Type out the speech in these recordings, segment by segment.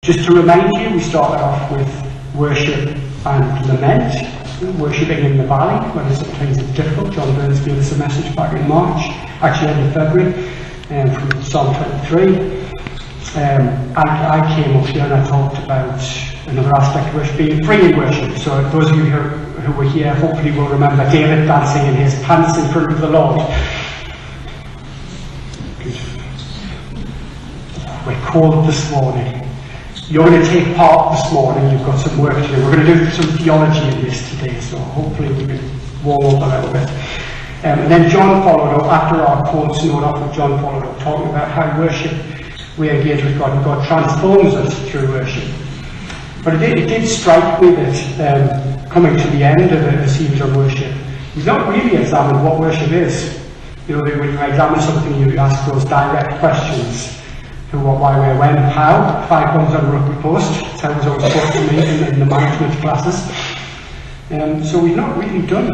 Just to remind you, we started off with worship and lament, worshipping in the valley, when sometimes it's difficult. John Burns gave us a message back in March, actually end of February, from Psalm 23. I came up here and I talked about another aspect of worship, being free in worship. So those of you who were here hopefully will remember David dancing in his pants in front of the Lord. We're called this morning. You're going to take part this morning. You've got some work to do. We're going to do some theology in this today, so hopefully we can warm up a little bit. And then John followed up, after our course note off, John followed up talking about how worship, we engage with God and God transforms us through worship. But it did strike me that coming to the end of a series on worship, we've not really examined what worship is. You know, when you examine something, you ask those direct questions. Who, what, why, where, when, how. 5 points on a rugby post. That's how it was always taught to me in the management classes. So we've not really done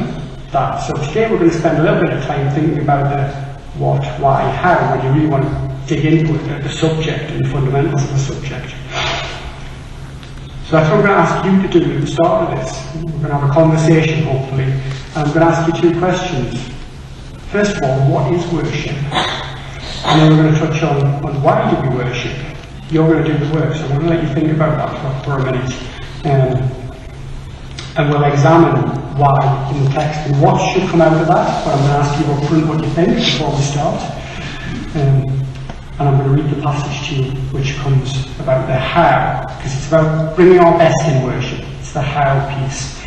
that. So today we're going to spend a little bit of time thinking about the what, why, how, when you really want to dig into it, the subject and the fundamentals of the subject. So that's what I'm going to ask you to do at the start of this. We're going to have a conversation, hopefully. And I'm going to ask you 2 questions. First of all, what is worship? And then we're going to touch on why do we worship. You're going to do the work, so I'm going to let you think about that for a minute. And we'll examine why in the text and what should come out of that. But I'm going to ask you up front what you think before we start. And I'm going to read the passage to you, which comes about the how, because it's about bringing our best in worship. It's the how piece.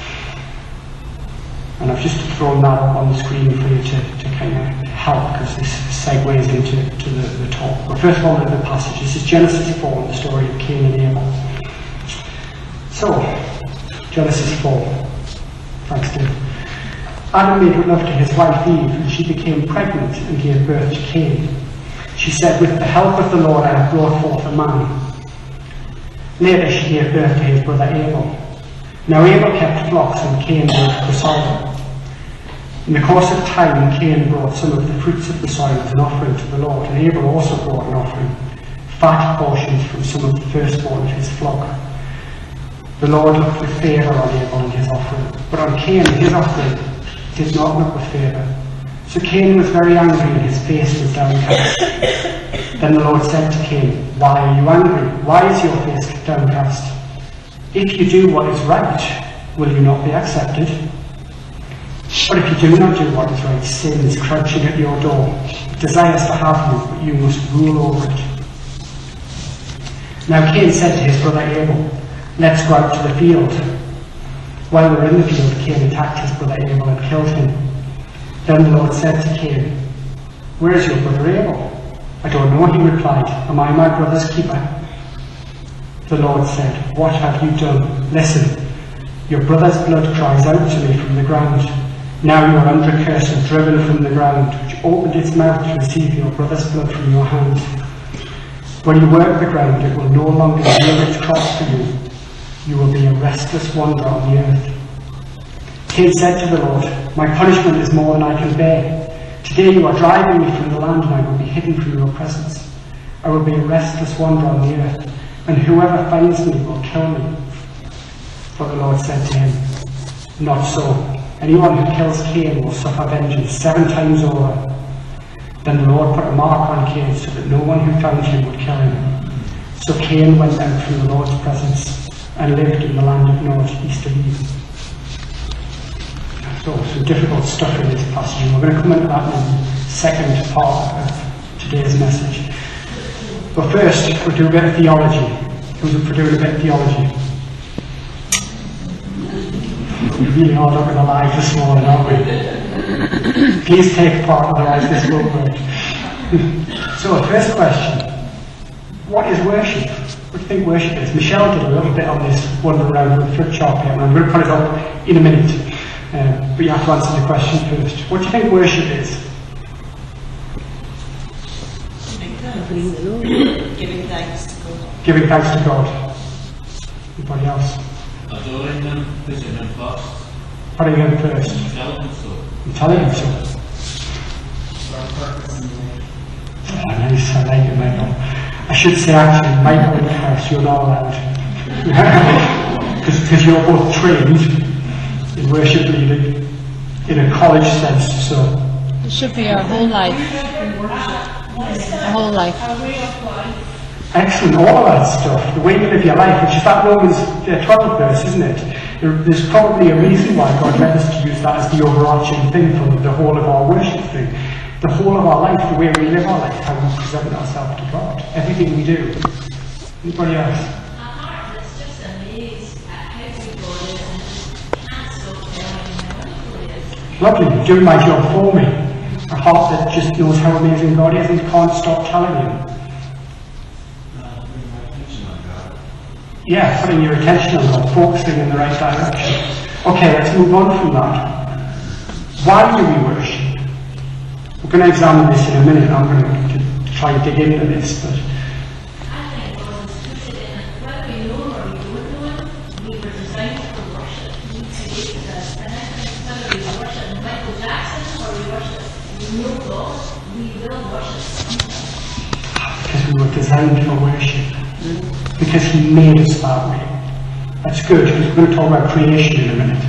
And I've just thrown that up on the screen for you to kind of help, because this segues into the talk. But first of all, the passage. This is Genesis 4, the story of Cain and Abel. So, Genesis 4. Thanks, Dave. Adam made love to his wife Eve, and she became pregnant and gave birth to Cain. She said, "With the help of the Lord I have brought forth a man." Later she gave birth to his brother Abel. Now Abel kept flocks and Cain worked the soil. In the course of time, Cain brought some of the fruits of the soil as an offering to the Lord, and Abel also brought an offering, fat portions from some of the firstborn of his flock. The Lord looked with favour on Abel and his offering, but on Cain and his offering did not look with favour. So Cain was very angry and his face was downcast. Then the Lord said to Cain, "Why are you angry? Why is your face downcast? If you do what is right, will you not be accepted? But if you do not do what is right, sin is crouching at your door. It desires to have you, but you must rule over it." Now Cain said to his brother Abel, "Let's go out to the field." While they were in the field, Cain attacked his brother Abel and killed him. Then the Lord said to Cain, "Where is your brother Abel?" "I don't know," he replied. "Am I my brother's keeper?" The Lord said, "What have you done? Listen, your brother's blood cries out to me from the ground. Now you are under curse and driven from the ground, which opened its mouth to receive your brother's blood from your hand. When you work the ground, it will no longer yield its crops for you. You will be a restless wanderer on the earth." Cain said to the Lord, "My punishment is more than I can bear. Today you are driving me from the land, and I will be hidden from your presence. I will be a restless wanderer on the earth, and whoever finds me will kill me." But the Lord said to him, "Not so. Anyone who kills Cain will suffer vengeance 7 times over." Then the Lord put a mark on Cain so that no one who found him would kill him. So Cain went out from the Lord's presence and lived in the land of Nod, east of Eden. So some difficult stuff in this passage, and we're going to come into that in the second part of today's message. But first, we'll do a bit of theology. Who's up for doing a bit of theology? We're really hard up in the lives this morning, aren't we? Please take part, otherwise this won't work. So, first question. What is worship? What do you think worship is? Michelle did a little bit on this wander around with a flip chart here, and I'm going to put it up in a minute. But you have to answer the question first. What do you think worship is? Giving thanks to God. Giving thanks to God. Anybody else? Adoring them, putting them first. Putting him first. Telling them so. And telling him so. Nice, I like it, Michael. I should say actually, Michael and Chris, you're not allowed. Because you're both trained in worship leading in a college sense, so. It should be our whole life. Our whole life. Excellent, all of that stuff, the way you live your life, which is that Romans 12 verse, isn't it? There's probably a reason why God led us to use that as the overarching thing for the whole of our worship thing. The whole of our life, the way we live our life, how we present ourselves to God. Everything we do. Anybody else? It's just amazed at how good God is and can't stop telling me how wonderful He is. Lovely, doing my job for me. A heart that just knows how amazing God is and can't stop telling Him. Yeah, putting your attention on God, focusing in the right direction. Okay, let's move on from that. Why do we worship? We're going to examine this in a minute. I'm going to try and dig into this. But I think God has put it in, whether we know or we don't know it, we were designed for worship. We created us. And I think whether we worship Michael Jackson or we worship no God, we will worship something. because we were designed for worship. Because He made us that way. That's good, because we're going to talk about creation in a minute.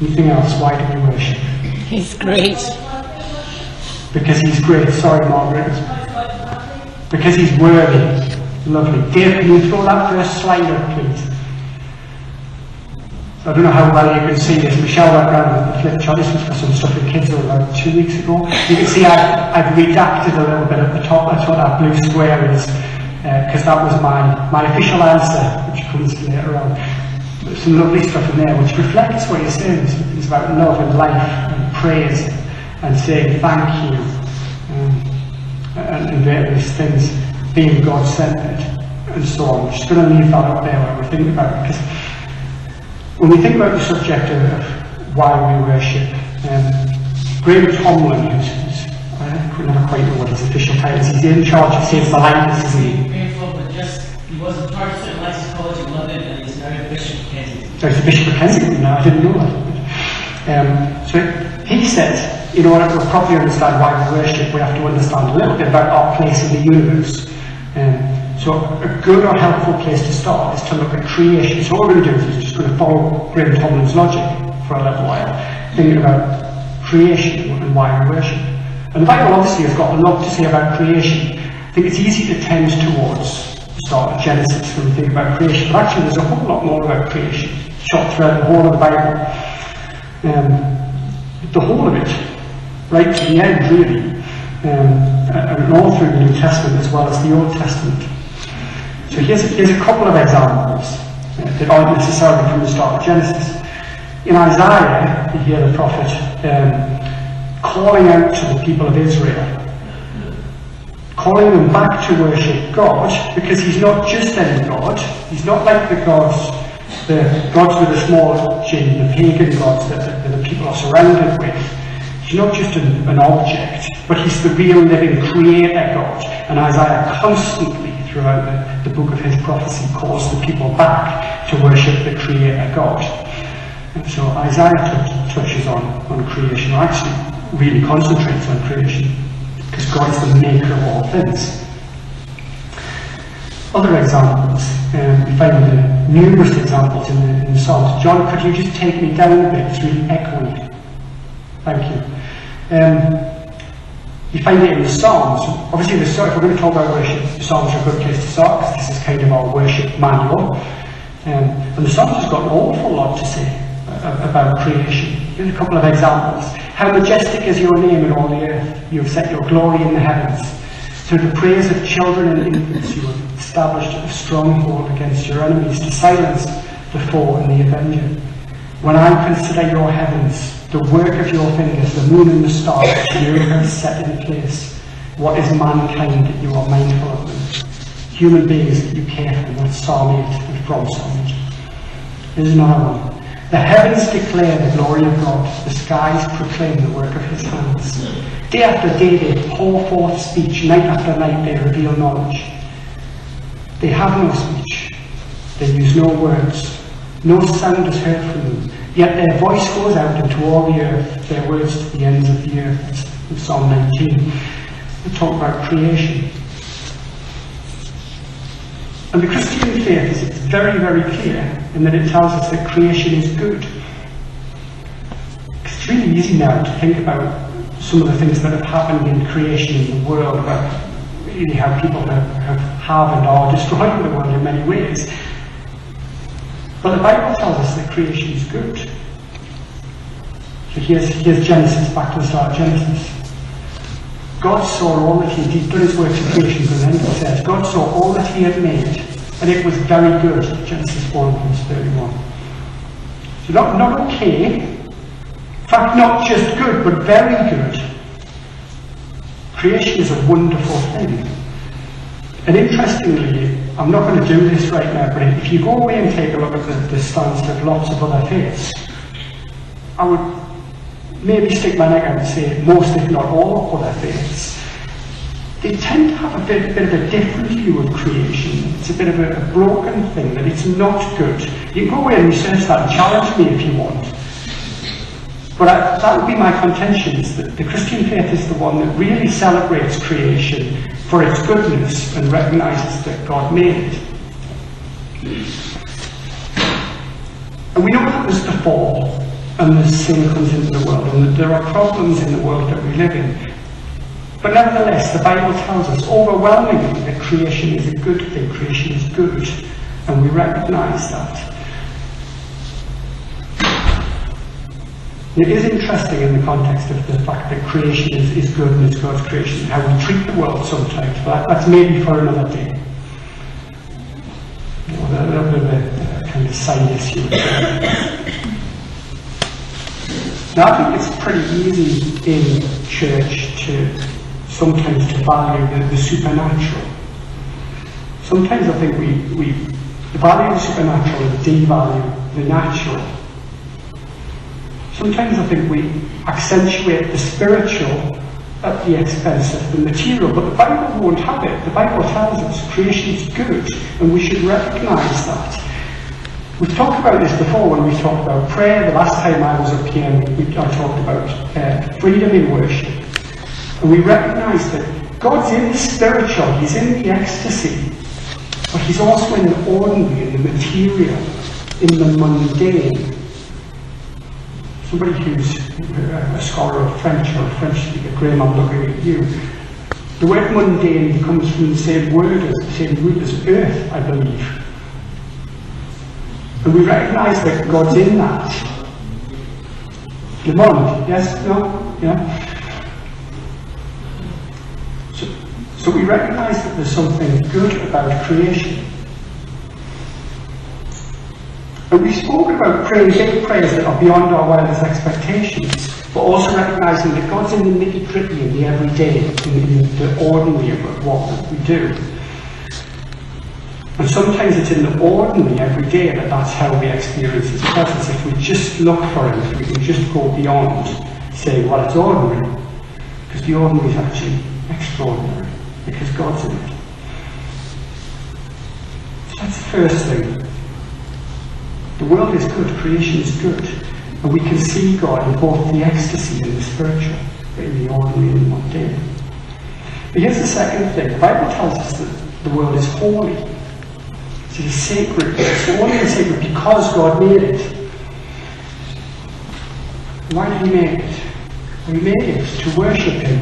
Anything else? Why do we worship? He's great. Because He's great. Sorry, Margaret. Because He's worthy. Lovely. Dave, can you throw that first slide up, please? I don't know how well you can see this. Michelle went around with the flip chart. This was for some stuff with kids about 2 weeks ago. You can see I've redacted a little bit at the top. That's what that blue square is. Because that was my official answer, which comes later on. There's some lovely stuff in there which reflects what He's saying. It's about love and life and praise and saying thank you and various things, being God-centered and so on. We're just going to leave that up there while we think about it. Because when we think about the subject of why we worship, Graham Tomlin, who's I never quite know what his official title is. He's in charge of Saves the Likeness, isn't he? He was in charge of St. License College in London and he's now Bishop of Kensington. So he's the Bishop of Kensington now, I didn't know that. So he says, in order to properly understand why we worship, we have to understand a little bit about our place in the universe. So a good or helpful place to start is to look at creation. So what we're going to do is we're just going to follow Graham Tomlin's logic for a little while, thinking about creation and why we worship. And the Bible obviously has got a lot to say about creation. I think it's easy to tend towards the start of Genesis when we think about creation, but actually there's a whole lot more about creation, shot throughout the whole of the Bible. The whole of it, right to the end really, and all through the New Testament as well as the Old Testament. So here's a couple of examples that aren't necessarily from the start of Genesis. In Isaiah, you hear the prophet calling out to the people of Israel, calling them back to worship God, because He's not just any God. He's not like the gods with a small g, the pagan gods that the people are surrounded with. He's not just an object, but He's the real living creator God. And Isaiah constantly, throughout the book of his prophecy, calls the people back to worship the creator God. And so Isaiah touches on creation, or actually really concentrates on creation, because God is the maker of all things. Other examples, we find numerous examples in the Psalms. John, could you just take me down a bit? It's really echoey. Thank you. You find it in the Psalms. Obviously, if we're going to talk about worship, the Psalms are a good place to start, because this is kind of our worship manual. And the Psalms has got an awful lot to say about creation. Here's a couple of examples. How majestic is your name in all the earth. You have set your glory in the heavens. Through the praise of children and infants, you have established a stronghold against your enemies, to silence the foe and the avenger. When I consider your heavens, the work of your fingers, the moon and the stars that you have set in place, what is mankind that you are mindful of them? Human beings that you care for. That's Psalm 8 and from Psalm 8. Here's another one. The heavens declare the glory of God. The skies proclaim the work of His hands. Day after day they pour forth speech. Night after night they reveal knowledge. They have no speech. They use no words. No sound is heard from them. Yet their voice goes out into all the earth. Their words to the ends of the earth. That's in Psalm 19. We talk about creation. And the Christian faith is very, very clear in that it tells us that creation is good. It's really easy now to think about some of the things that have happened in creation in the world, about really how people have and are destroying the world in many ways. But the Bible tells us that creation is good. So here's Genesis, back to the start of Genesis. God saw all that he'd done his works of creation, and then it says, God saw all that he had made, and it was very good. Genesis 1, verse 31. So not okay, in fact not just good, but very good. Creation is a wonderful thing. And interestingly, I'm not going to do this right now, but if you go away and take a look at the stance of lots of other faiths, I would maybe stick my neck out and say most, if not all, other faiths, they tend to have a bit of a different view of creation. It's a bit of a broken thing, that it's not good. You can go away and research that and challenge me if you want. But that would be my contention, is that the Christian faith is the one that really celebrates creation for its goodness and recognises that God made it. And we know that there's the fall, and the sin comes into the world, and that there are problems in the world that we live in. But nevertheless, the Bible tells us overwhelmingly that creation is a good thing, creation is good, and we recognise that. It is interesting in the context of the fact that creation is good and it's God's creation, how we treat the world sometimes, but that's maybe for another day. A little bit of a kind of side issue. Now, I think it's pretty easy in church to sometimes to value the supernatural. Sometimes I think we value the supernatural and devalue the natural. Sometimes I think we accentuate the spiritual at the expense of the material, but the Bible won't have it. The Bible tells us creation is good, and we should recognise that. We've talked about this before when we talked about prayer. The last time I was up here, I talked about freedom in worship. And we recognise that God's in the spiritual, he's in the ecstasy, but he's also in the ordinary, in the material, in the mundane. Somebody who's a scholar of French or a French speaker, Graham, I'm looking at you. The word mundane comes from the same root as earth, I believe. And we recognise that God's in that. Le monde, yes? No? Yeah? So we recognise that there's something good about creation. And we've spoken about praying big prayers that are beyond our wildest expectations, but also recognising that God's in the nitty-gritty, in the everyday, in the ordinary of what we do. And sometimes it's in the ordinary every day that's how we experience his presence. If we just look for him, if we can just go beyond saying, well, it's ordinary, because the ordinary is actually extraordinary, because God's in it. So that's the first thing. The world is good, creation is good, and we can see God in both the ecstasy and the spiritual, in the ordinary and the mundane. But here's the second thing. The Bible tells us that the world is holy. It is sacred. It's holy and sacred because God made it. Why did he make it? Well, he made it to worship him.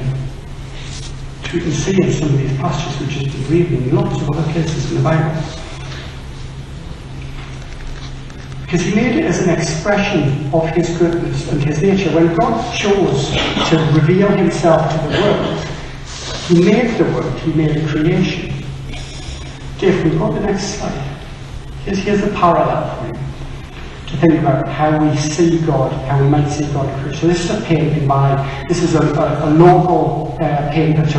We can see in some of these passages which has been reading in lots of other places in the Bible. Because he made it as an expression of his goodness and his nature. When God chose to reveal himself to the world, he made the world, he made a creation. Dave, can we go to the next slide? Here's a parallel for you to think about how we see God, how we might see God in creation. So this is a painting by, this is a local painter to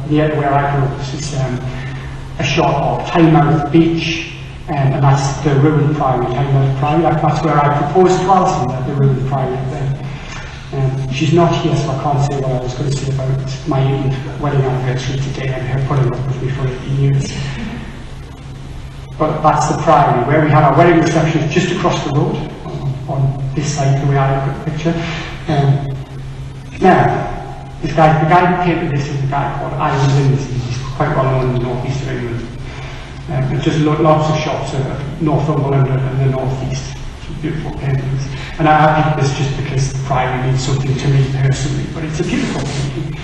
near to where I grew up. This is a shot of Tynemouth Beach. And that's the ruined priory, Tynemouth Priory. That's where I proposed to Alison, the ruined priory there. She's not here, so I can't say what I was going to say about my wedding anniversary today and her putting up with me for 18 years. But that's the priory, where we had our wedding reception just across the road, on this side, the way I look at the picture. Now, the guy who painted this is a guy called Ivan Lindsay. He's quite well known in the northeast of England. It does lots of shots of Northumberland and the northeast. Beautiful paintings. And I picked this just because the Priory means something to me personally, but it's a beautiful painting.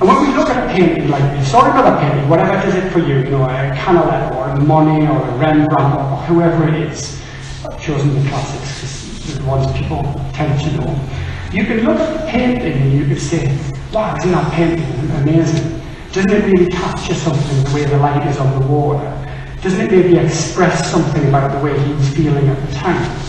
And when we look at a painting like this, or another painting, whatever does it for you, a Canalette or a Monet or a Rembrandt or whoever it is, I've chosen the classics because they're the ones people tend to know. You can look at the painting and you can say, wow, isn't that painting amazing? Doesn't it really capture something, the way the light is on the water? Doesn't it maybe express something about the way he was feeling at the time?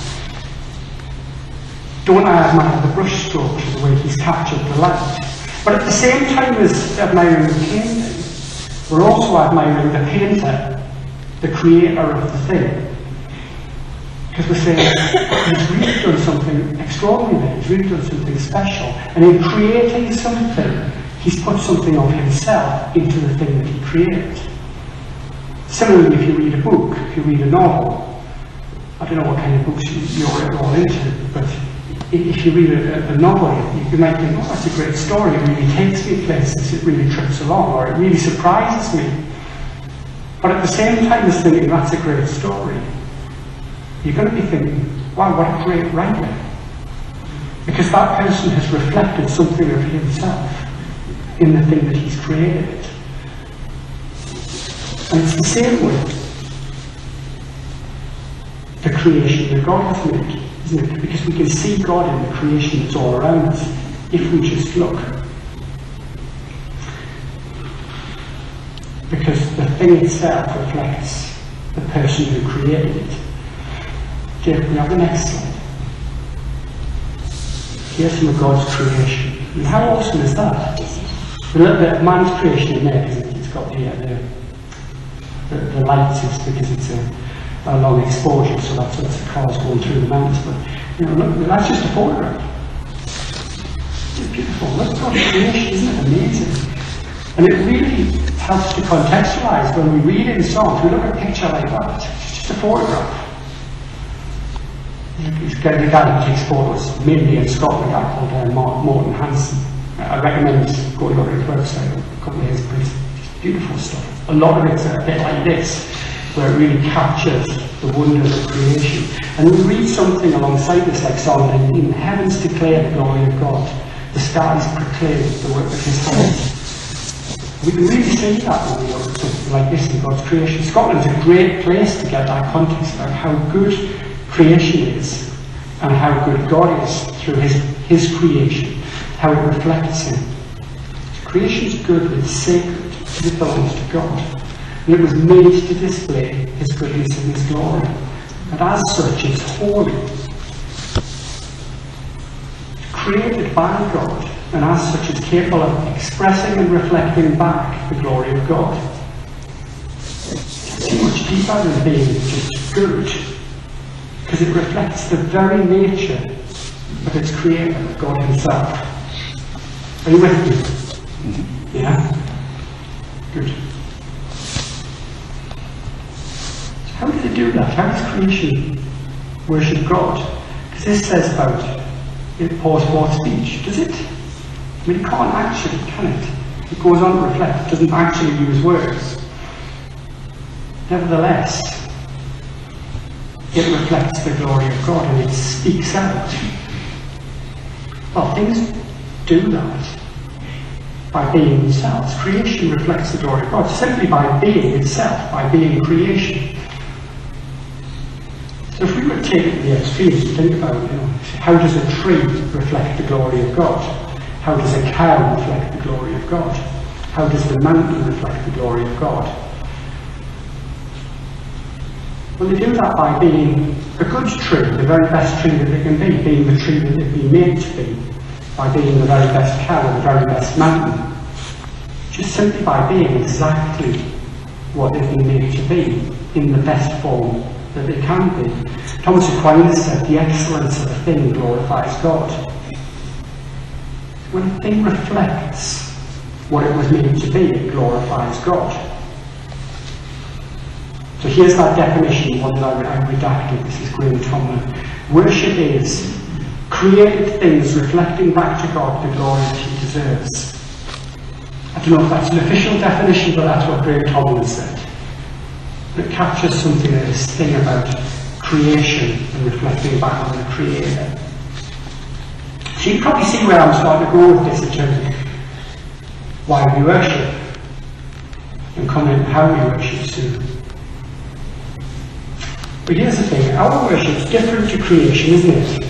Don't I admire the brush strokes, the way he's captured the light? But at the same time as admiring the painting, we're also admiring the painter, the creator of the thing. Because we're saying, he's really done something extraordinary there, he's really done something special. And in creating something, he's put something of himself into the thing that he created. Similarly, if you read a book, if you read a novel, I don't know what kind of books you're all into, but if you read a novel, you might think, oh, that's a great story, it really takes me places, it really trips along, or it really surprises me. But at the same time as thinking, that's a great story, you're going to be thinking, wow, what a great writer. Because that person has reflected something of himself in the thing that he's created. And it's the same with the creation that God has made, isn't it? Because we can see God in the creation that's all around us, if we just look. Because the thing itself reflects the person who created it. Okay, we have the next slide. Here's some of God's creation. And how awesome is that? A little bit of man's creation in there, because it's got the lights, is because it's a long exposure, so that's what the cars going through the mountains. But look, that's just a photograph. It's beautiful. Look at God's creation, isn't it amazing? And it really helps to contextualize when we read in songs. We look at a picture like that. It's just a photograph. He's got a guy who takes photos, mainly in Scotland, a guy called Morton Hansen. I recommend going to his website a couple of years, but it's just beautiful stuff. A lot of it's a bit like this, where it really captures the wonder of creation. And we read something alongside this, like Psalm 19, the heavens declare the glory of God, the skies proclaim the work of his hands. We can really see that when we look at something like this in God's creation. Scotland's a great place to get that context about how good creation is and how good God is through his creation, how it reflects him. Creation is good, it's sacred, it belongs to God. And it was made to display his goodness and his glory. And as such, it's holy. It's created by God, and as such, it's capable of expressing and reflecting back the glory of God. It's too much deeper than being just good, because it reflects the very nature of its creator, God himself. Are you with me? Yeah? Good. How did it do that? How does creation worship God? Because this says about it pours forth speech, does it? I mean, it can't actually, can it? It goes on to reflect, it doesn't actually use words. Nevertheless, it reflects the glory of God and it speaks out. Well, things do that by being themselves. Creation reflects the glory of God simply by being itself, by being creation. So if we were to take it to the extremes and think about, how does a tree reflect the glory of God? How does a cow reflect the glory of God? How does the mountain reflect the glory of God? Well, they do that by being a good tree, the very best tree that they can be, being the tree that they've been made to be, by being the very best cow, the very best mountain. Just simply by being exactly what they've been made to be, in the best form that they can be. Thomas Aquinas said, the excellence of a thing glorifies God. When a thing reflects what it was made to be, it glorifies God. So here's that definition, one that I redacted. This is Graham Tomlin. Worship is created things reflecting back to God the glory that he deserves. I don't know if that's an official definition, but that's what Graham Tomlin said. that captures something of this thing about creation and reflecting back on the Creator. So you can probably see where I'm starting to go with this in terms of why we worship and coming into how we worship soon. But here's the thing, our worship is different to creation, isn't it?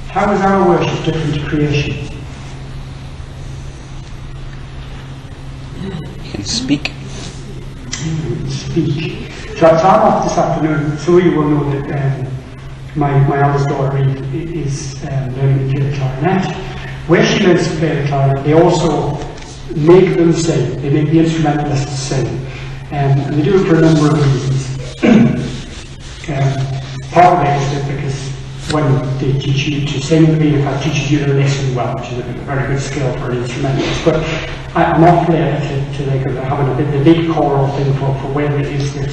How is our worship different to creation? You can speak. Speak. So I'm off this afternoon. Some of you will know that my eldest daughter is learning to play the clarinet. Where she learns to play the clarinet, they also make them sing. They make the instrumentalists sing. And they do it for a number of reasons. Part of it is that because when they teach you to sing, the music teaches you to listen well, which is a very good skill for an instrumentalist. But I'm off later to having the big choral thing for where it is that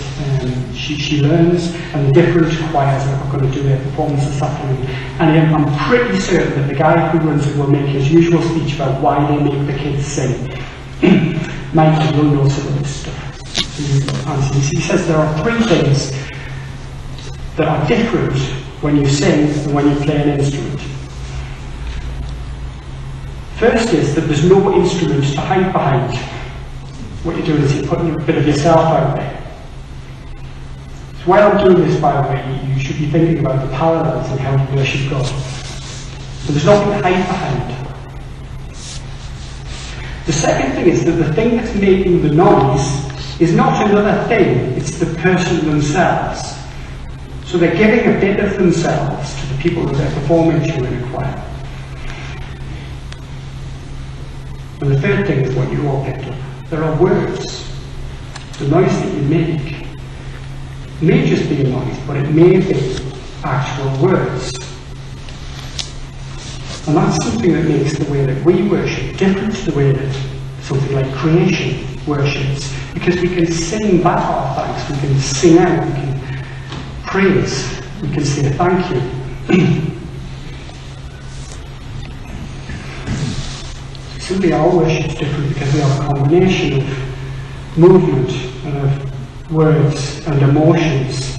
she learns, and the different choirs are going to do their performance this afternoon. And I'm pretty certain that the guy who runs it will make his usual speech about why they make the kids sing. Michael will know some of this stuff. And he says there are three things that are different when you sing and when you play an instrument. First is that there's no instrument to hide behind. What you're doing is you're putting a bit of yourself out there. So while I'm doing this, by the way, you should be thinking about the parallels and how to worship God. So there's nothing to hide behind. The second thing is that the thing that's making the noise is not another thing, it's the person themselves. So they're giving a bit of themselves to the people that they're performing to in a choir. And the third thing is what you all picked up. There are words. The noise that you make may just be a noise, but it may be actual words. And that's something that makes the way that we worship different to the way that something like creation worships. Because we can sing back our thanks, we can sing out, we can praise, we can say thank you. Simply our worship is different because we have a combination of movement and of words and emotions.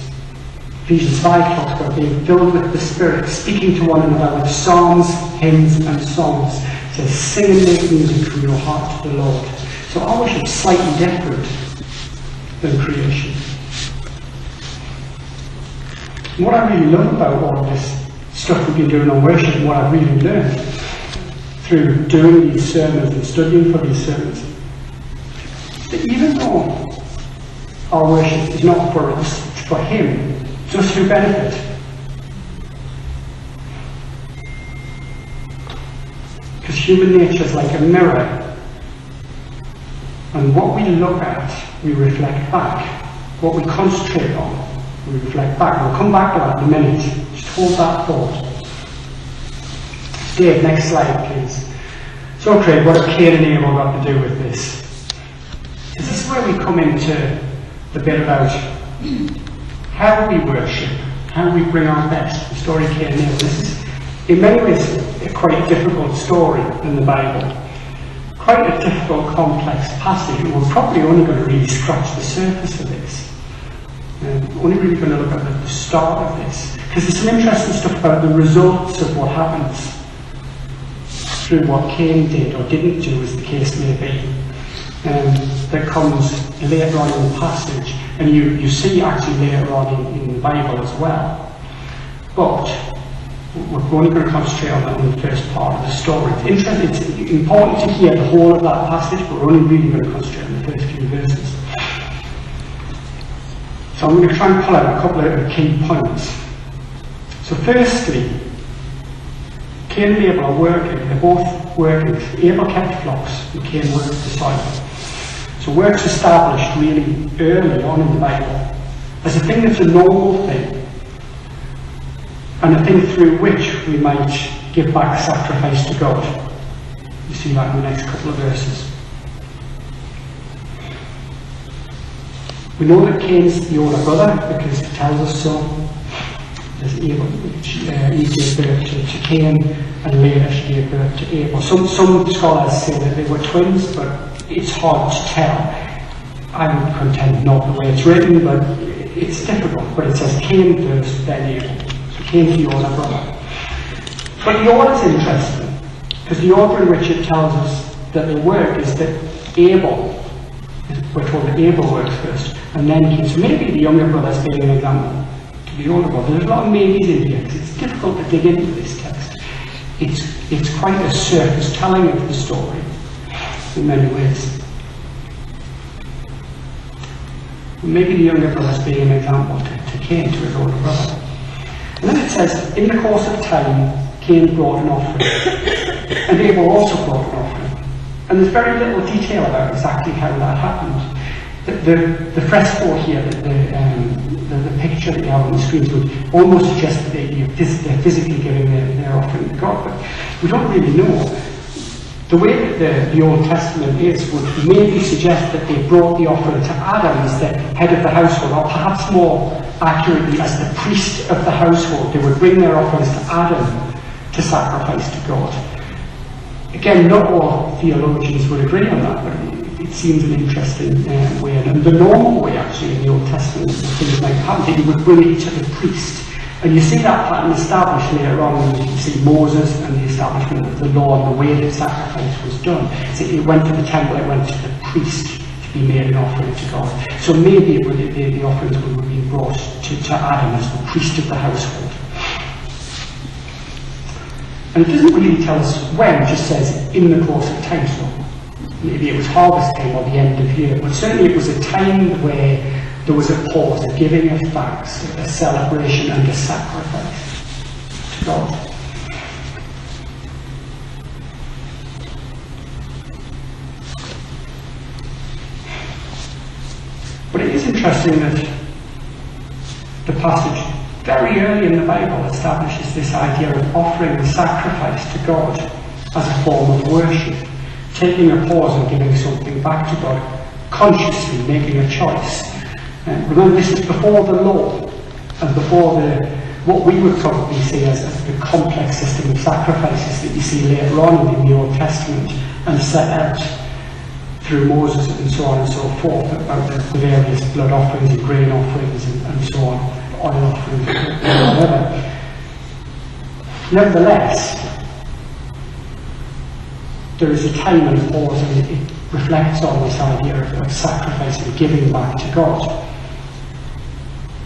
Ephesians 5 talks about being filled with the Spirit, speaking to one another with psalms, hymns and songs. It says, sing and make music from your heart to the Lord. So our worship is slightly different than creation. And what I really love about all of this stuff we've been doing on worship, and what I've really learned through doing these sermons and studying for these sermons, that even though our worship is not for us, it's for Him, it's us who benefit. Because human nature is like a mirror, and what we look at, we reflect back. What we concentrate on, we reflect back. We'll come back to that in a minute. Just hold that thought. Dave, next slide, please. So, Craig, what have Cain and Abel got to do with this? This is where we come into the bit about how we worship, how we bring our best. The story of Cain and Abel. This is, in many ways, a quite difficult story in the Bible. Quite a difficult, complex passage, and we're probably only going to really scratch the surface of this. We're only really going to look at the start of this. Because there's some interesting stuff about the results of what happens through what Cain did or didn't do, as the case may be. That comes later on in the passage, and you see actually later on in the Bible as well. But we're only going to concentrate on that in the first part of the story. It's interesting, it's important to hear the whole of that passage, but we're only really going to concentrate on the first few verses. So I'm going to try and pull out a couple of key points. So firstly, Cain and Abel are working. They're both working. Abel kept flocks and Cain worked the soil. So work's established really early on in the Bible as a thing that's a normal thing, and a thing through which we might give back sacrifice to God. You see that in the next couple of verses. We know that Cain's the older brother because it tells us so. As Abel, he gave birth to Cain, and later she gave birth to Abel. Some scholars say that they were twins, but it's hard to tell. I would contend not the way it's written, but it's difficult. But it says Cain first, then Abel. So Cain to the older brother. But the order is interesting, because the order in which it tells us that they work is that Abel, we're told that Abel works first, and then Cain. So maybe the younger brother is being an example to the older brother. There's a lot of maybes in here, because it's difficult to dig into this text. It's quite a surface telling of the story in many ways. Maybe the younger brother is being an example to Cain, to his older brother. And then it says, in the course of time, Cain brought an offering, and Abel also brought an offering. And there's very little detail about exactly how that happened. The fresco here, the picture that you have on the screen would almost suggest that they're physically giving their offering to God, but we don't really know. The way that the Old Testament is would maybe suggest that they brought the offering to Adam as the head of the household, or perhaps more accurately as the priest of the household. They would bring their offerings to Adam to sacrifice to God. Again, not all theologians would agree on that, but it seems an interesting way. And the normal way, actually, in the Old Testament, things like that, they would bring it to the priest. And you see that pattern established later on when you see Moses and the establishment of the law and the way that sacrifice was done. So it went to the temple, it went to the priest to be made an offering to God. So maybe the offerings would have been brought to Adam as the priest of the household. And it doesn't really tell us when, it just says in the course of time. So maybe it was harvest time or the end of year, but certainly it was a time where there was a pause, a giving of thanks, a celebration and a sacrifice to God. But it is interesting that the passage very early in the Bible establishes this idea of offering the sacrifice to God as a form of worship, taking a pause and giving something back to God, consciously making a choice. Remember, this is before the law and before what we would probably see as the complex system of sacrifices that you see later on in the Old Testament and set out through Moses and so on and so forth about the various blood offerings and grain offerings and so on, oil offerings and whatever. Nevertheless, there is a time and a pause, and it reflects on this idea of sacrifice and giving back to God.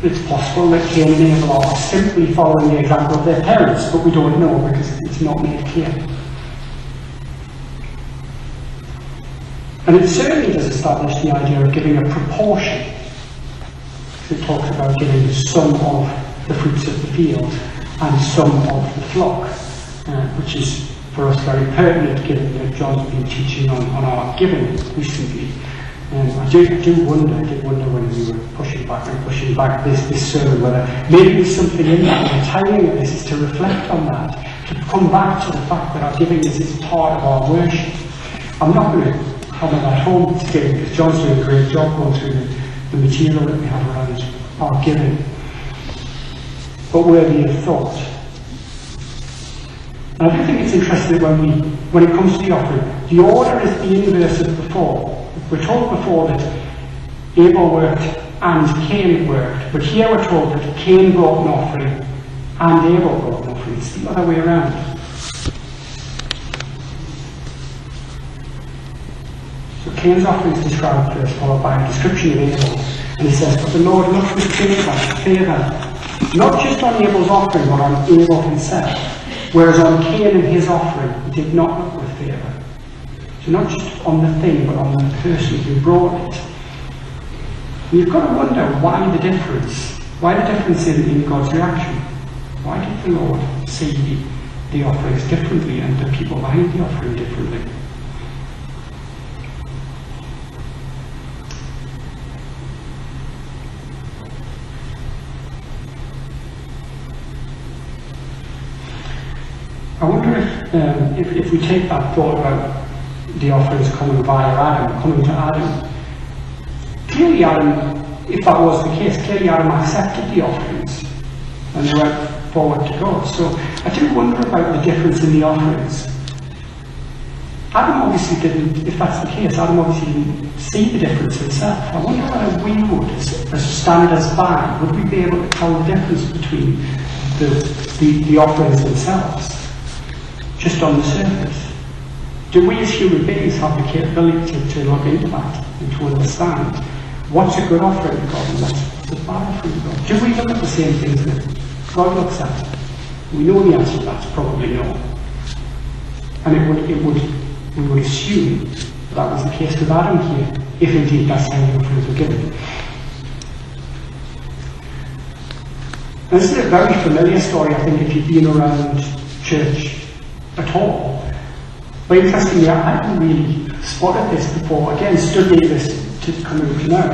It's possible that Cain and Abel are simply following the example of their parents, but we don't know because it's not made clear. And it certainly does establish the idea of giving a proportion. It talks about giving some of the fruits of the field and some of the flock, which is for us very pertinent given that John's been teaching on our giving recently. I did wonder when we were pushing back this sermon, whether maybe there's something in that, the timing of this is to reflect on that, to come back to the fact that our giving is part of our worship. I'm not going to hammer that home today because John's doing a great job going through the material that we have around our giving. But worthy of thought. And I do think it's interesting that when it comes to the offering, the order is the inverse of before. We're told before that Abel worked and Cain worked, but here we're told that Cain brought an offering and Abel brought an offering. It's the other way around. So Cain's offering is described first, followed by a description of Abel. And he says, but the Lord looked with favour, not just on Abel's offering, but on Abel himself. Whereas on Cain and his offering, he did not look with favour. So not just on the thing, but on the person who brought it. And you've got to wonder why the difference in God's reaction. Why did the Lord see the offerings differently and the people behind the offering differently? I wonder if we take that thought about the offerings coming to Adam. Clearly Adam, if that was the case, clearly Adam accepted the offerings and they went forward to God. So I do wonder about the difference in the offerings. Adam obviously didn't, if that's the case, Adam obviously didn't see the difference himself. I wonder whether we would, as standards by, would we be able to tell the difference between the offerings themselves, just on the surface? Do we as human beings have the capability to look into that and to understand what's a good offering to God and what's a bad offering to God? Do we look at the same things that God looks at? We know the answer to that's probably no. And we would assume that was the case with Adam here, if indeed that's how the offerings were given. Now, this is a very familiar story, I think, if you've been around church at all. But interestingly, I hadn't really spotted this before. Again, studying this to come into now.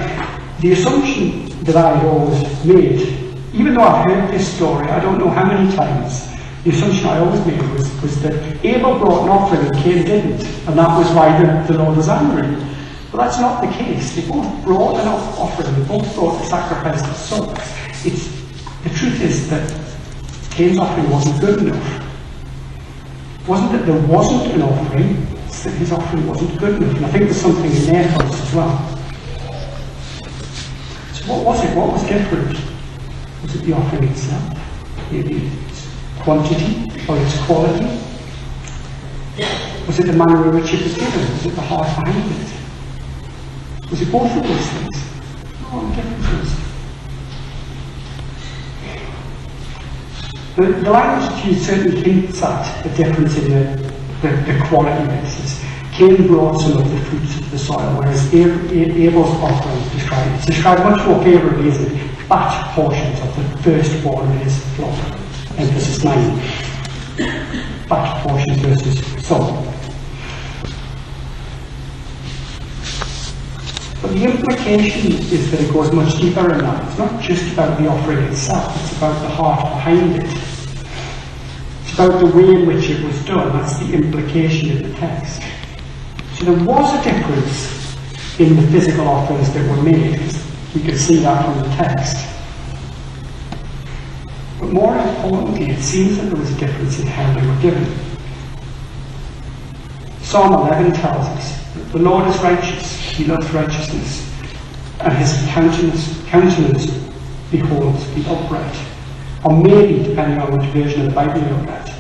The assumption that I had always made, even though I've heard this story, I don't know how many times, the assumption I always made was that Abel brought an offering and Cain didn't, and that was why the Lord was angry. But that's not the case. They both brought an offering, they both brought a sacrifice of sons. The truth is that Cain's offering wasn't good enough. It wasn't that there wasn't an offering, it's that his offering wasn't good enough. And I think there's something in there for us as well. So what was it? What was different? Was it the offering itself? Maybe its quantity or its quality? Was it the manner in which it was given? Was it the heart behind it? Was it both of those things? What the difference is? The language used certainly hints at the difference in the quality basis. Cain brought some of the fruits of the soil, whereas Abel's offering is described. It's described much more favourably as the fat portions of the firstborn of his flock. Emphasis 9. Fat portions versus soil. But the implication is that it goes much deeper in that. It's not just about the offering itself, it's about the heart behind it. It's about the way in which it was done. That's the implication in the text. So there was a difference in the physical offerings that were made. We could see that from the text. But more importantly, it seems that there was a difference in how they were given. Psalm 11 tells us that the Lord is righteous. He loves righteousness, and his countenance beholds the upright. Or maybe, depending on which version of the Bible you look at,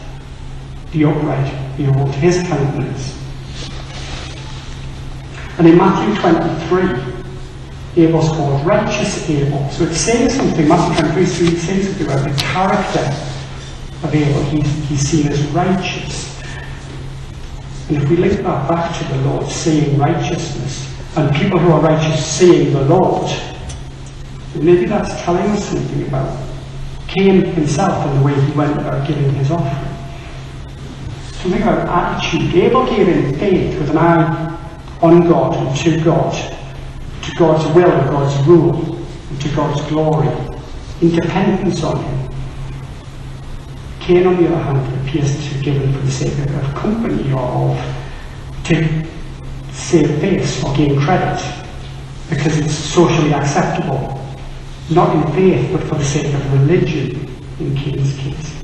the upright behold his countenance. And in Matthew 23, Abel's called righteous Abel. So it's saying something, Matthew 23 is saying something about the character of Abel. He's seen as righteous. And if we link that back to the Lord seeing righteousness, and people who are righteous seeing the Lord, then maybe that's telling us something about Cain himself and the way he went about giving his offering. Something about attitude. Abel gave in faith with an eye on God and to God's will and God's rule, and to God's glory, in dependence on him. Cain, on the other hand, appears to have given for the sake of company or to save face or gain credit because it's socially acceptable, not in faith but for the sake of religion in Cain's case.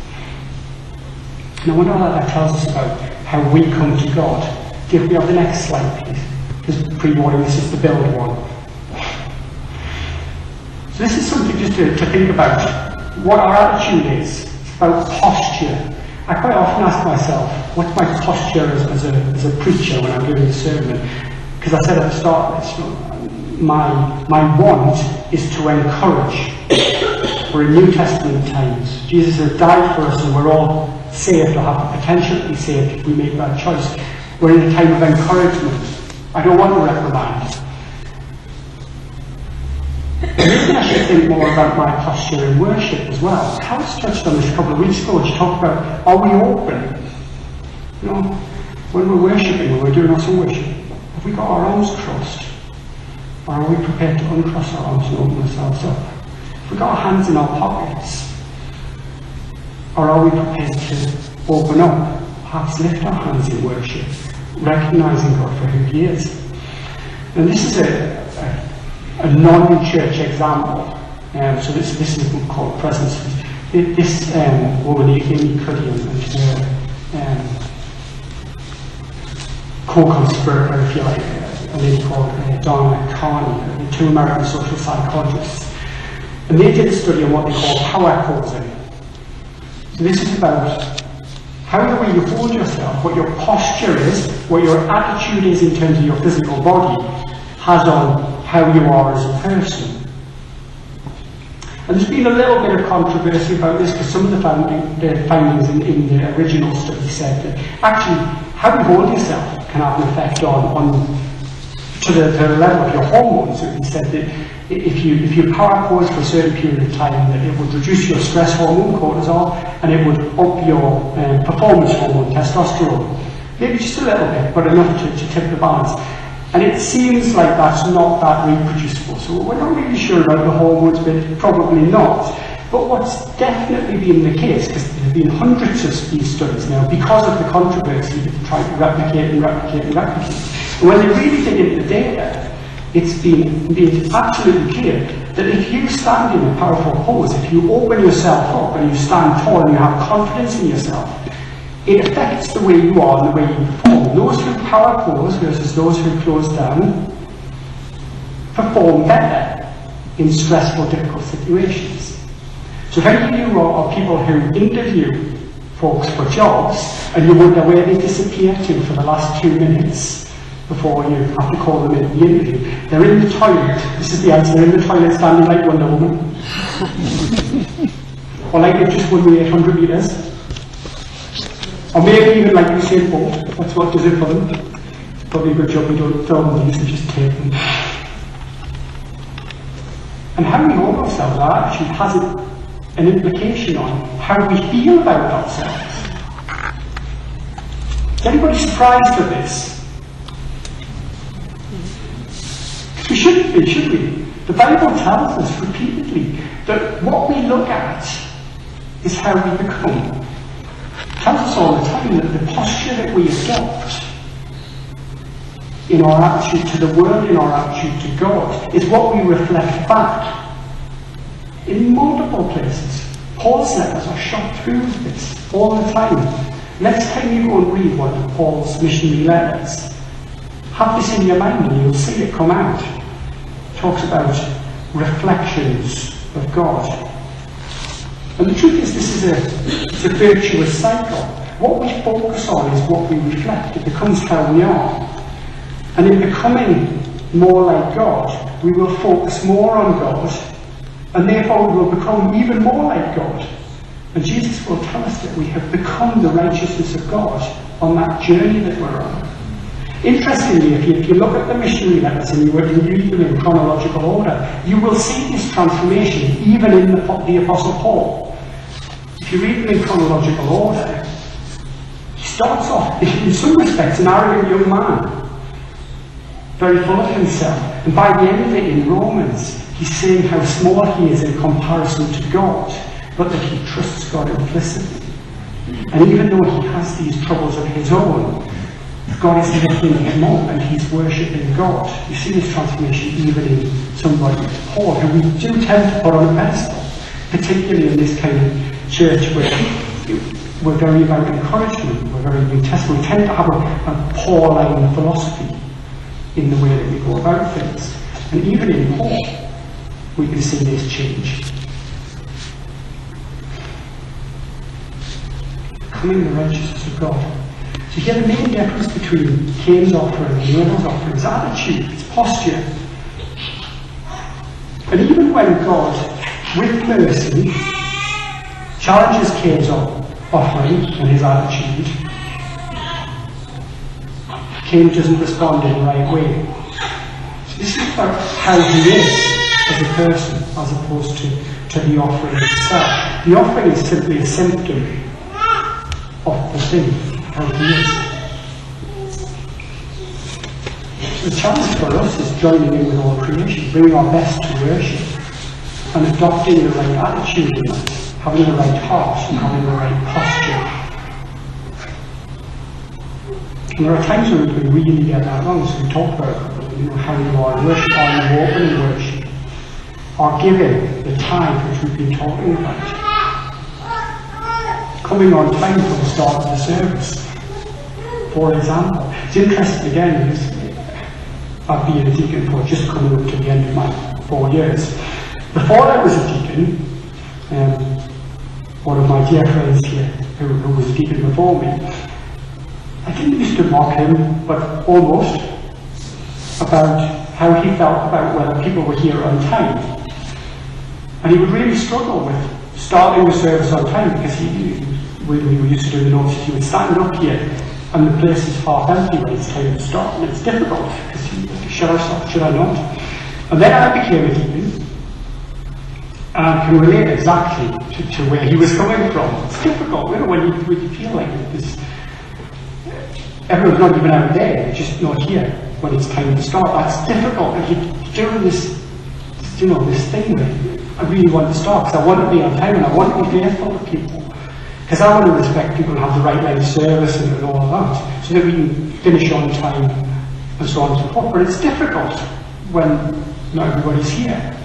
And I wonder what that tells us about how we come to God. If we have the next slide, please. Just pre-warning, this is the build one. So this is something just to think about what our attitude is. It's about posture. I quite often ask myself, what's my posture as a preacher when I'm giving a sermon? Because I said at the start of this, my want is to encourage. We're in New Testament times. Jesus has died for us and we're all saved or have the potential to be saved if we make that choice. We're in a time of encouragement. I don't want to reprimand. Maybe I should think more about my posture in worship as well. House touched on this a couple of weeks ago. She talked about, are we open? You know, when we're worshipping, when we're doing our song worship, have we got our arms crossed? Or are we prepared to uncross our arms and open ourselves up? Have we got our hands in our pockets? Or are we prepared to open up, perhaps lift our hands in worship, recognising God for who he is? And this is a non-church example. So this is a book called Presence. This woman, Amy Cuddy, and her co-conspirator, if you like, a lady called Donnelly, two American social psychologists. And they did a study on what they call power posing. So this is about how the way you hold yourself, what your posture is, what your attitude is in terms of your physical body, has on how you are as a person. And there's been a little bit of controversy about this, because some of the findings in the original study said that actually how you hold yourself can have an effect to the level of your hormones. So it said that if you power pose for a certain period of time, that it would reduce your stress hormone, cortisol, and it would up your performance hormone, testosterone. Maybe just a little bit, but enough to tip the balance. And it seems like that's not that reproducible. So we're not really sure about the hormones, but probably not. But what's definitely been the case, because there have been hundreds of these studies now, because of the controversy that tried to replicate. And when they really dig into the data, it's been made absolutely clear that if you stand in a powerful pose, if you open yourself up and you stand tall and you have confidence in yourself, it affects the way you are and the way you perform. Those who power pose versus those who close down perform better in stressful, difficult situations. So if any of you are people who interview folks for jobs and you wonder where they disappear to for the last 2 minutes before you have to call them in the interview, they're in the toilet. This is the answer. They're in the toilet standing like Wonder Woman. Or like they've just won the 800 metres. Or maybe even like Usain Bolt. That's what does it for them. Probably a good job we don't film these and just tape them. And how we hold ourselves, our attitude, has an implication on how we feel about ourselves. Is anybody surprised at this? We shouldn't be, should we? The Bible tells us repeatedly that what we look at is how we become. It tells us all the time that the posture that we adopt in our attitude to the world, in our attitude to God, is what we reflect back in multiple places. Paul's letters are shot through with this all the time. Next time you go and read one of Paul's missionary letters, have this in your mind and you'll see it come out. It talks about reflections of God. And the truth is, this is a virtuous cycle. What we focus on is what we reflect. It becomes how we are. And in becoming more like God, we will focus more on God, and therefore we will become even more like God. And Jesus will tell us that we have become the righteousness of God on that journey that we're on. Interestingly, if you look at the missionary letters and you read them in chronological order, you will see this transformation even in the Apostle Paul. If you read them in chronological order, he starts off, in some respects, an arrogant young man, very full of himself. And by the end of it in Romans, he's saying how small he is in comparison to God, but that he trusts God implicitly. And even though he has these troubles of his own, God is lifting him up and he's worshipping God. You see this transformation even in somebody like Paul, who we do tend to put on a pedestal, particularly in this kind of church where we're very about encouragement, we're very New Testament. We tend to have a Pauline philosophy in the way that we go about things. And even in Paul, we can see this change. Becoming the righteousness of God. So here the main difference between Cain's offering and Abel's offering is attitude, it's posture. And even when God, with mercy, challenges Cain's offering and his attitude, Cain doesn't respond in the right way. So this is about how he is as a person, as opposed to the offering itself. The offering is simply a symptom of the thing, how he is. So the challenge for us is joining in with all creation, bringing our best to worship, and adopting the right attitude in that, having the right heart and having the right posture. And there are times when we really get that wrong, so we talk about how you are in worship, are you open in worship, are giving the time which we've been talking about, coming on time for the start of the service, for example. It's interesting again because I've been a deacon for just coming up to the end of my 4 years. Before I was a deacon, one of my dear friends here, who was a deacon before me, I didn't used to mock him, but almost, about how he felt about whether people were here on time. And he would really struggle with starting the service on time, because when we used to do the notices, he would stand up here and the place is half empty when it's time to start, and it's difficult, because should I start, should I not? And then I became a deacon, and I can relate exactly to where he was coming from. It's difficult, you know, when you feel like this, everyone's not even out there, they're just not here when it's time to start. That's difficult, and you're doing this, you know, this thing that I really want to start, because I want to be on time and I want to be faithful to people. Because I want to respect people and have the right line of service and all of that, so that we can finish on time and so on and so forth. But it's difficult when not everybody's here.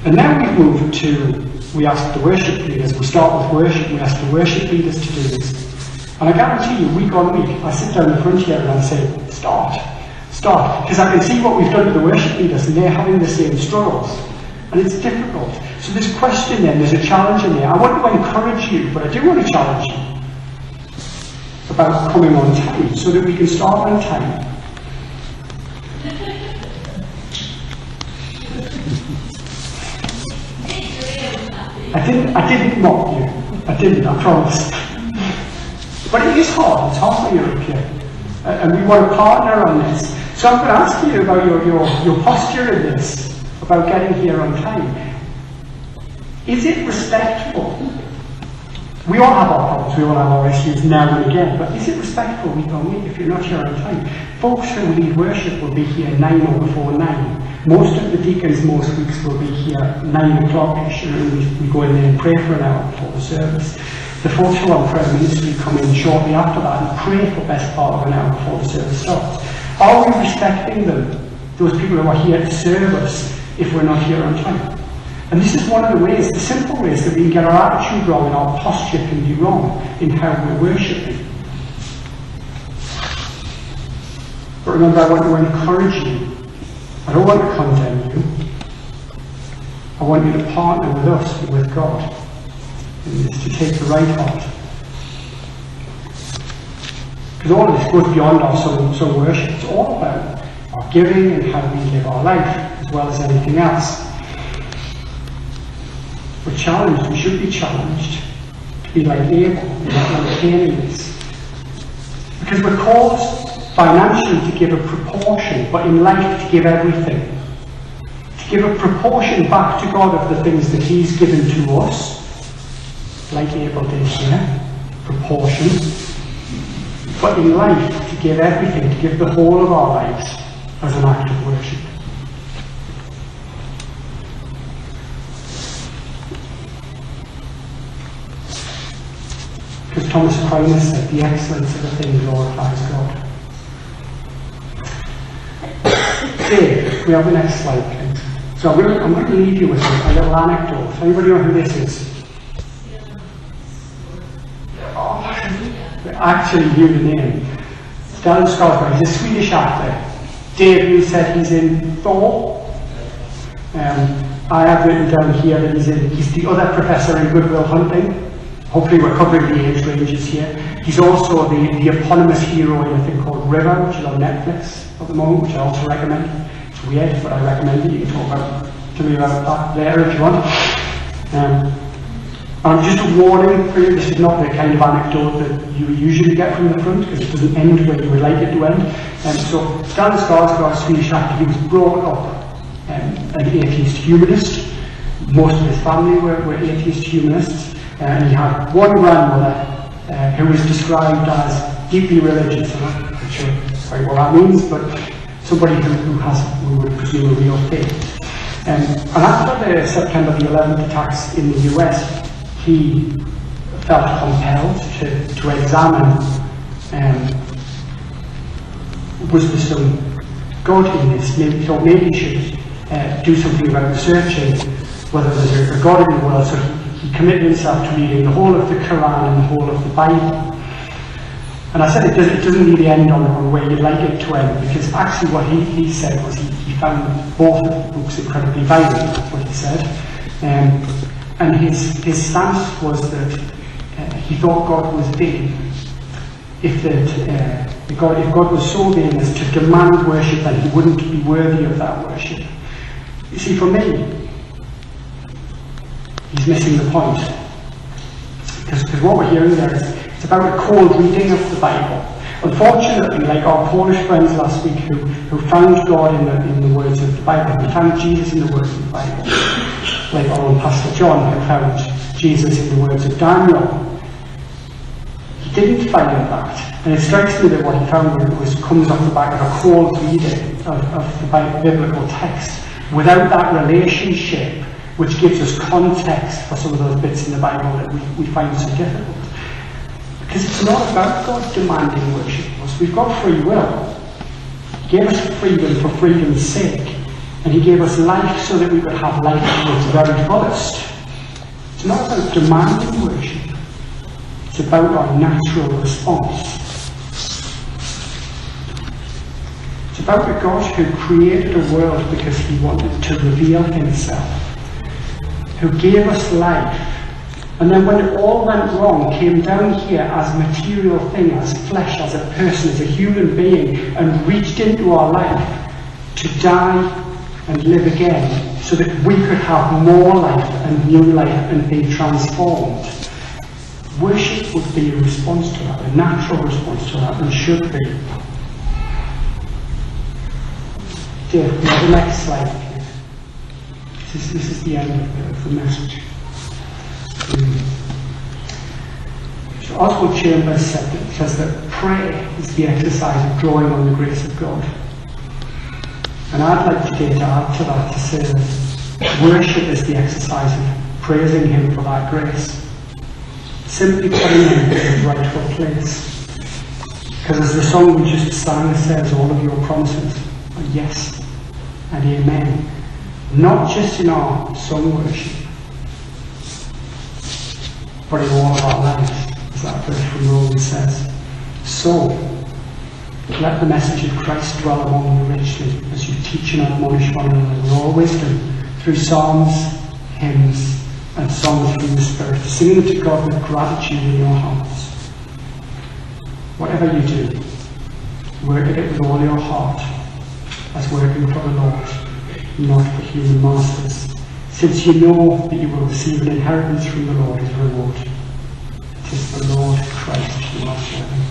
And now we've moved to, we ask the worship leaders, we start with worship, we ask the worship leaders to do this. And I guarantee you, week on week, I sit down in front here and I say, start. Because I can see what we've done to the worship leaders and they're having the same struggles. And it's difficult. So this question then, there's a challenge in there. I want to encourage you, but I do want to challenge you about coming on time, so that we can start on time. I didn't mock you. I promise. But it is hard. It's hard for you up here. And we want to partner on this. So I'm going to ask you about your posture in this, about getting here on time. Is it respectful? We all have our problems, we all have our issues now and again, but is it respectful week on week if you're not here on time? Folks who lead worship will be here 9 or before 9. Most of the deacons most weeks will be here 9 o'clock-ish, and we go in there and pray for an hour before the service. The folks who are on prayer ministry come in shortly after that and pray for the best part of an hour before the service starts. Are we respecting them, those people who are here to serve us, if we're not here on time? And this is one of the ways, the simple ways, that we can get our attitude wrong and our posture can be wrong in how we're worshipping. But remember, I want to encourage you. I don't want to condemn you. I want you to partner with us and with God in this, to take the right heart. Because all of this goes beyond our song worship. It's all about our giving and how we live our life, as well as anything else. We're challenged, we should be challenged to be like Abel, and not like Cain this. Because we're called financially to give a proportion, but in life to give everything. To give a proportion back to God of the things that He's given to us, like Abel did here, proportion. But in life to give everything, to give the whole of our lives as an act of worship. Because Thomas Aquinas said, the excellence of a thing glorifies God. Dave, we have the next slide, please. So I'm going to leave you with a little anecdote. Anybody know who this is? Oh, I actually knew the name. Stellan Skarsgård, he's a Swedish actor. Dave, you said he's in Thor. I have written down here that he's the other professor in Good Will Hunting. Hopefully we're covering the age ranges here. He's also the eponymous hero in a thing called River, which is on Netflix at the moment, which I also recommend. It's weird, but I recommend it. You can talk to me about that later if you want. And just a warning for you, this is not the kind of anecdote that you usually get from the front, because it doesn't end where you would like it to end. So Stellan Skarsgård, Swedish actor, he was brought up an atheist humanist. Most of his family were atheist humanists. And he had one grandmother who was described as deeply religious. I'm not sure quite what that means, but somebody who has, we would presume, a real faith. And after the September the 11th attacks in the US, he felt compelled to examine, was there some God in this? Maybe he thought maybe he should do something about researching whether there's a God in the world. So he committed himself to reading the whole of the Quran and the whole of the Bible. And I said it doesn't really end on where you'd like it to end, because actually what he said was he found both of the books incredibly violent, that's what he said. And his stance was that he thought God was vain. If God was so vain as to demand worship, then he wouldn't be worthy of that worship. You see, for me, he's missing the point. Because what we're hearing there is it's about a cold reading of the Bible. Unfortunately, like our Polish friends last week who found God in the words of the Bible, who found Jesus in the words of the Bible, like our own Pastor John who found Jesus in the words of Daniel. He didn't find that. And it strikes me that what he found comes off the back of a cold reading of the biblical text, without that relationship which gives us context for some of those bits in the Bible that we find so difficult. Because it's not about God demanding worship of us. We've got free will. He gave us freedom for freedom's sake. And he gave us life so that we could have life to its very fullest. It's not about demanding worship. It's about our natural response. It's about a God who created a world because he wanted to reveal himself, who gave us life, and then when it all went wrong, came down here as a material thing, as flesh, as a person, as a human being, and reached into our life to die and live again, so that we could have more life and new life and be transformed. Worship would be a response to that, a natural response to that, and should be. Dave, the next slide, please. This is the end of the message. So Oswald Chambers says that prayer is the exercise of drawing on the grace of God. And I'd like today to add to that to say that worship is the exercise of praising him for that grace. Simply putting him in his rightful place. Because as the song we just sang says, all of your promises are yes and amen. Not just in our song worship, but in all of our lives, as that verse from Romans says. So, let the message of Christ dwell among you richly as you teach and admonish one another with all wisdom, through psalms, hymns, and songs from the Spirit, singing to God with gratitude in your hearts. Whatever you do, work at it with all your heart, as working for the Lord, not for human masters, since you know that you will receive an inheritance from the Lord as a reward. It is the Lord Christ you are serving.